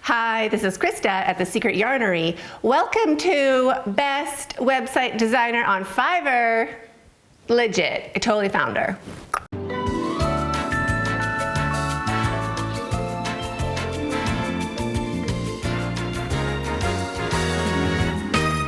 Hi, this is Christa at the Secret Yarnery. Welcome to Best Website Designer on Fiverr. Legit, I totally found her.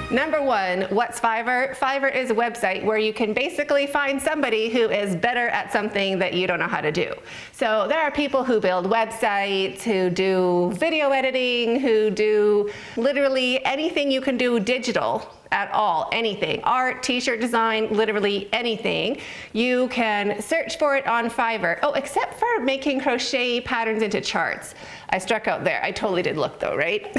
Number one, what's Fiverr? Fiverr is a website where you can basically find somebody who is better at something that you don't know how to do. So there are people who build websites, who do video editing, who do literally anything you can do digital at all, anything. Art, t-shirt design, literally anything. You can search for it on Fiverr. Oh, except for making crochet patterns into charts. I struck out there. I totally did look though, right?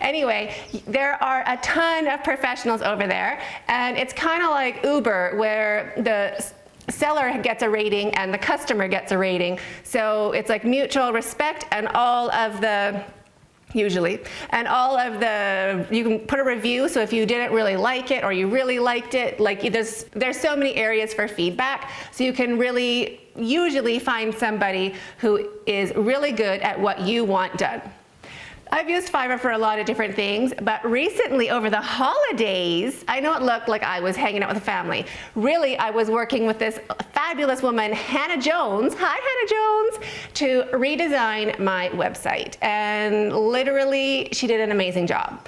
Anyway, there are a ton of professionals over there, and it's kind of like Uber, where the seller gets a rating and the customer gets a rating. So it's like mutual respect, and all of the usually. And all of the, you can put a review, so if you didn't really like it or you really liked it, like there's so many areas for feedback, so you can really usually find somebody who is really good at what you want done. I've used Fiverr for a lot of different things, but recently over the holidays, I know it looked like I was hanging out with the family. Really, I was working with this fabulous woman, Hannah Jones, hi Hannah Jones, to redesign my website. And literally, she did an amazing job.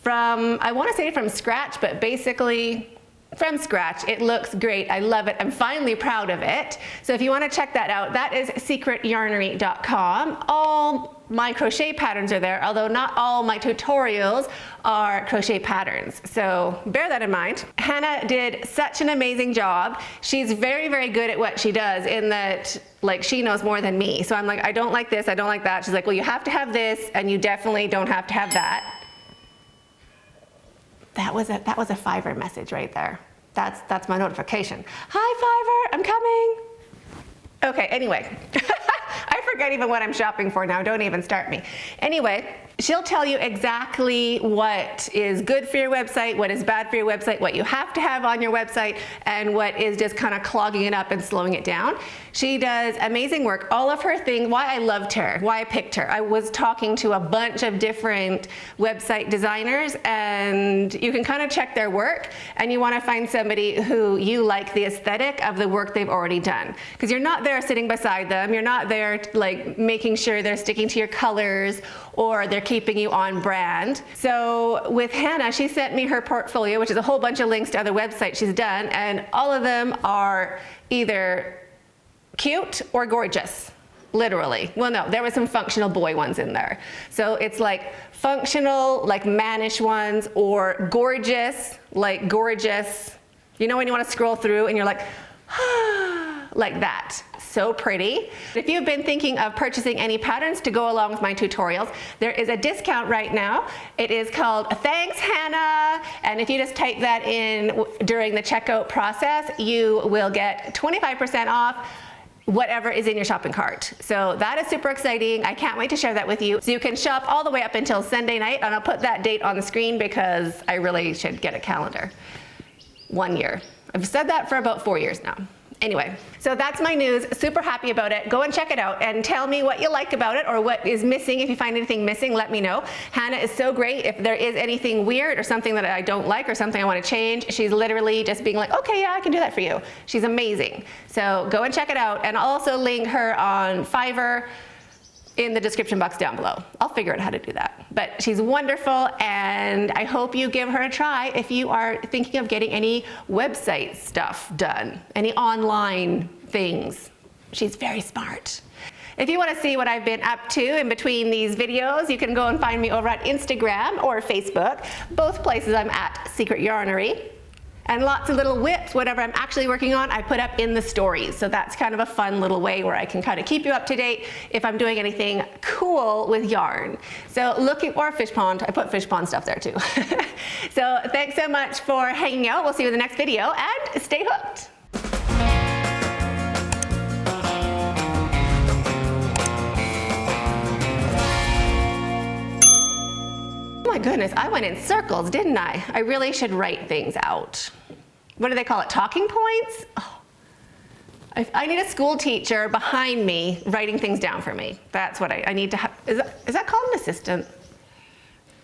From, I want to say from scratch, but basically, from scratch. It looks great. I love it. I'm finally proud of it. So if you want to check that out, that is secretyarnery.com. All my crochet patterns are there, although not all my tutorials are crochet patterns. So bear that in mind. Hannah did such an amazing job. She's very, very good at what she does, in that like she knows more than me. So I'm like, I don't like this, I don't like that. She's like, well, you have to have this, and you definitely don't have to have that. That was a Fiverr message right there. That's my notification. Hi Fiverr, I'm coming. Okay, anyway. I forget even what I'm shopping for now, don't even start me. Anyway, she'll tell you exactly what is good for your website, what is bad for your website, what you have to have on your website, and what is just kind of clogging it up and slowing it down. She does amazing work. All of her things, why I loved her, why I picked her. I was talking to a bunch of different website designers, and you can kind of check their work, and you want to find somebody who you like the aesthetic of the work they've already done. Because you're not there sitting beside them, you're not there like making sure they're sticking to your colors or they're keeping you on brand. So with Hannah, she sent me her portfolio, which is a whole bunch of links to other websites she's done, and all of them are either cute or gorgeous, literally. Well, no, there were some functional boy ones in there. So it's like functional, like mannish ones, or gorgeous, like gorgeous. You know when you want to scroll through and you're like, like that. So pretty. If you've been thinking of purchasing any patterns to go along with my tutorials, there is a discount right now. It is called Thanks Hannah, and if you just type that in during the checkout process, you will get 25% off whatever is in your shopping cart. So that is super exciting. I can't wait to share that with you. So you can shop all the way up until Sunday night, and I'll put that date on the screen because I really should get a calendar. 1 year. I've said that for about 4 years now. Anyway, so that's my news. Super happy about it. Go and check it out and tell me what you like about it or what is missing. If you find anything missing, let me know. Hannah is so great. If there is anything weird or something that I don't like or something I want to change, she's literally just being like, okay, yeah, I can do that for you. She's amazing. So go and check it out. And I'll also link her on Fiverr in the description box down below. I'll figure out how to do that. But she's wonderful, and I hope you give her a try if you are thinking of getting any website stuff done, any online things. She's very smart. If you want to see what I've been up to in between these videos, you can go and find me over at Instagram or Facebook. Both places I'm at Secret Yarnery. And lots of little whips, whatever I'm actually working on, I put up in the stories. So that's kind of a fun little way where I can kind of keep you up to date if I'm doing anything cool with yarn. So or fish pond, I put fish pond stuff there too. So thanks so much for hanging out. We'll see you in the next video, and stay hooked. Oh my goodness, I went in circles, didn't I? I really should write things out. What do they call it? Talking points? Oh. I need a school teacher behind me writing things down for me. That's what I need to have. Is that called an assistant?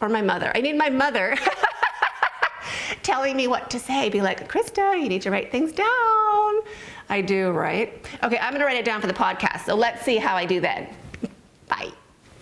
Or my mother? I need my mother telling me what to say. Be like, Christa, you need to write things down. I do, right? Okay, I'm gonna write it down for the podcast. So let's see how I do then. Bye.